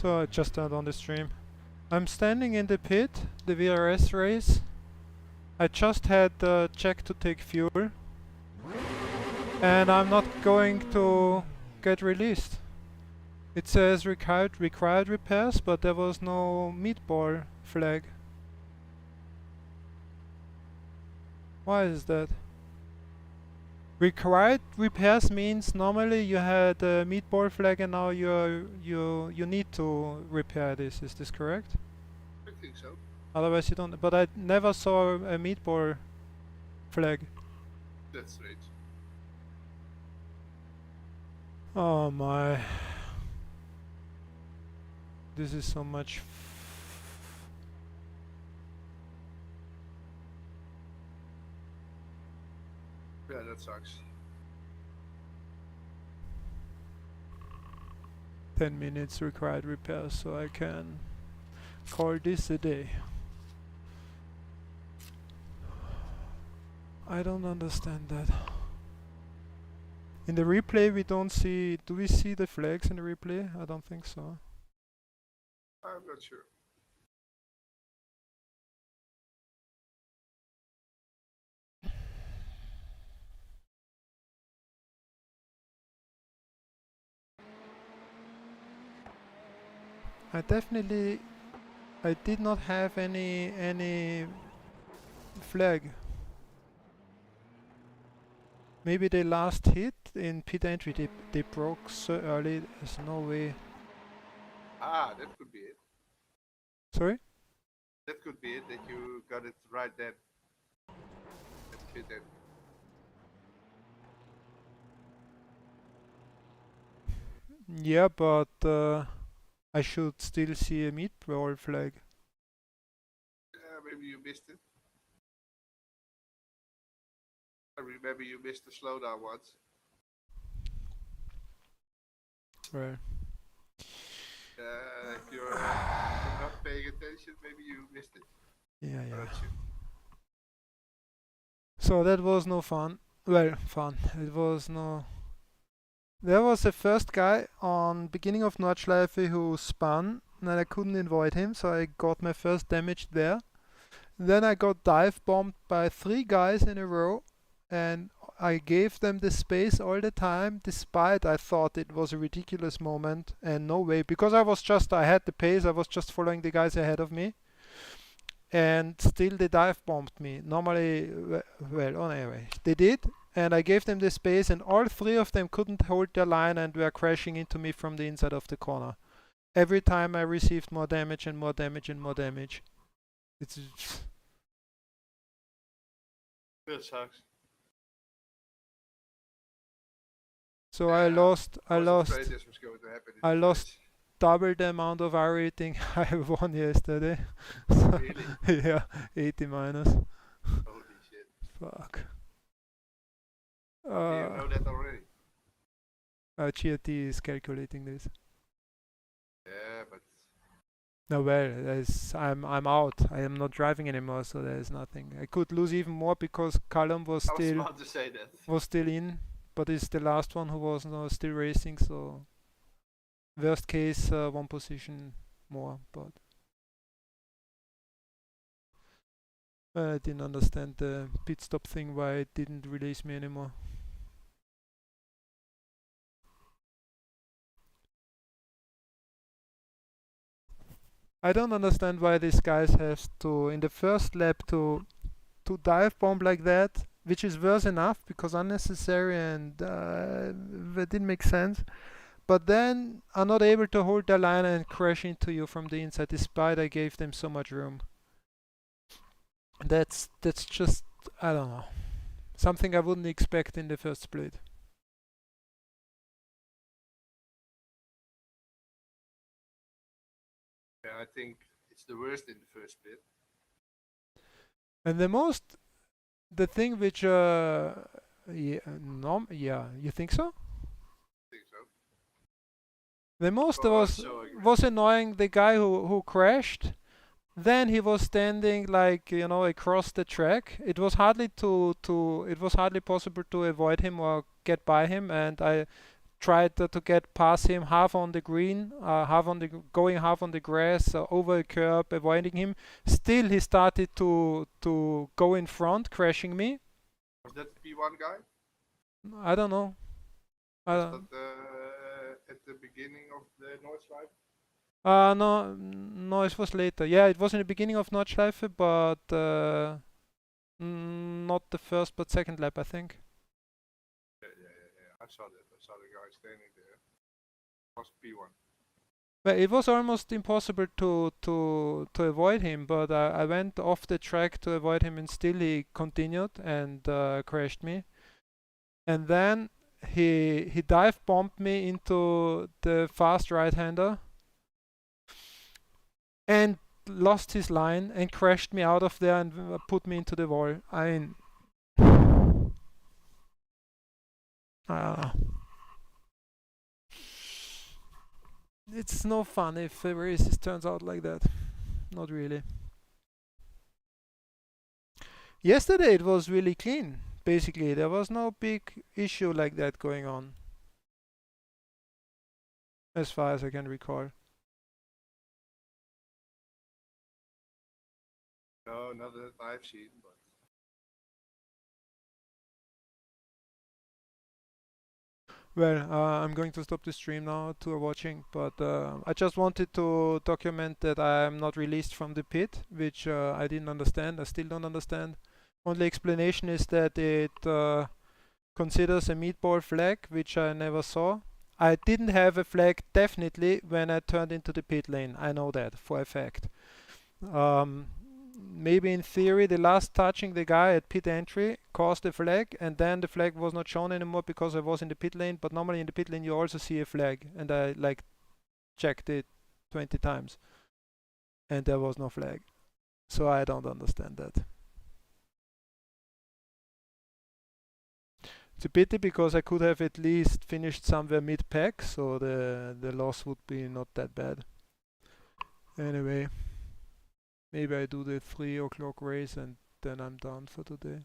So I just turned on the stream. I'm standing in the pit, the VRS race. I just had check to take fuel. And I'm not going to get released. It says required repairs, but there was no meatball flag. Why is that? Required repairs means normally you had a meatball flag and now you need to repair this. Is this correct? I think so. Otherwise you don't. But I never saw a meatball flag. That's right. Oh my. This is so much. Yeah, that sucks. 10 minutes required repair, so I can call this a day. I don't understand that. In the replay we don't see, do we see the flags in the replay? I don't think so. I'm not sure. I did not have any flag. Maybe they last hit in pit entry, they broke so early, there's no way. Ah, that could be it. Sorry? That could be it, that you got it right then. That's it then. Yeah, but I should still see a meatball flag. Maybe you missed it. I remember you missed the slowdown once. Right. If you're not paying attention, maybe you missed it. Yeah, yeah. Aren't you? So that was no fun. Well, fun. It was no. There was a first guy on beginning of Nordschleife who spun, and I couldn't avoid him, so I got my first damage there. Then I got dive bombed by 3 guys in a row, and I gave them the space all the time, despite I thought it was a ridiculous moment, and no way, because I had the pace, I was just following the guys ahead of me, and still they dive bombed me. Normally, well, anyway, they did, and I gave them the space, and all 3 of them couldn't hold their line and were crashing into me from the inside of the corner. Every time I received more damage and more damage and more damage. It's That sucks. so I lost lost double the amount of R rating I won yesterday. So Really? yeah, 80 minus. Holy shit. Fuck. Do you know that already? GRT is calculating this. Yeah, but No, well, I'm out. I am not driving anymore, so there is nothing. I could lose even more because Callum was I was about to say that. still in, but is the last one who was still racing. So worst case, 1 position more. But I didn't understand the pit stop thing, why it didn't release me anymore. I don't understand why these guys have to, in the first lap, to dive bomb like that, which is worse enough because unnecessary and that didn't make sense. But then are not able to hold their line and crash into you from the inside, despite I gave them so much room. That's just, I don't know, something I wouldn't expect in the first split. Yeah, I think it's the worst in the first split. And the thing which, yeah, you think so? I think so. The most Oh, so was annoying, the guy who crashed. Then he was standing like, across the track. It was hardly possible to avoid him or get by him, and I tried to get past him, half on the green, half on the grass, over a curb, avoiding him. Still, he started to go in front, crashing me. Was that the P1 guy? I don't know. Was that at the beginning of the Nordschleife? No, no, it was later. Yeah, it was in the beginning of Nordschleife, but not the first, but second lap, I think. Yeah. I saw that. I saw the guy standing there. It was P1. Well, it was almost impossible to avoid him, but I went off the track to avoid him, and still he continued and crashed me. And then he dive bombed me into the fast right-hander and lost his line and crashed me out of there and put me into the wall. I mean, it's no fun if a race turns out like that. Not really. Yesterday it was really clean. Basically, there was no big issue like that going on, as far as I can recall. No, not that I've seen, but Well, I'm going to stop the stream now to watching, but I just wanted to document that I am not released from the pit, which I didn't understand. I still don't understand. Only explanation is that it considers a meatball flag, which I never saw. I didn't have a flag definitely when I turned into the pit lane. I know that for a fact. Maybe in theory the last touching the guy at pit entry caused a flag, and then the flag was not shown anymore because I was in the pit lane. But normally in the pit lane you also see a flag, and I like checked it 20 times and there was no flag. So I don't understand that. It's a pity because I could have at least finished somewhere mid-pack, so the loss would be not that bad. Anyway, maybe I do the 3 o'clock race and then I'm done for today.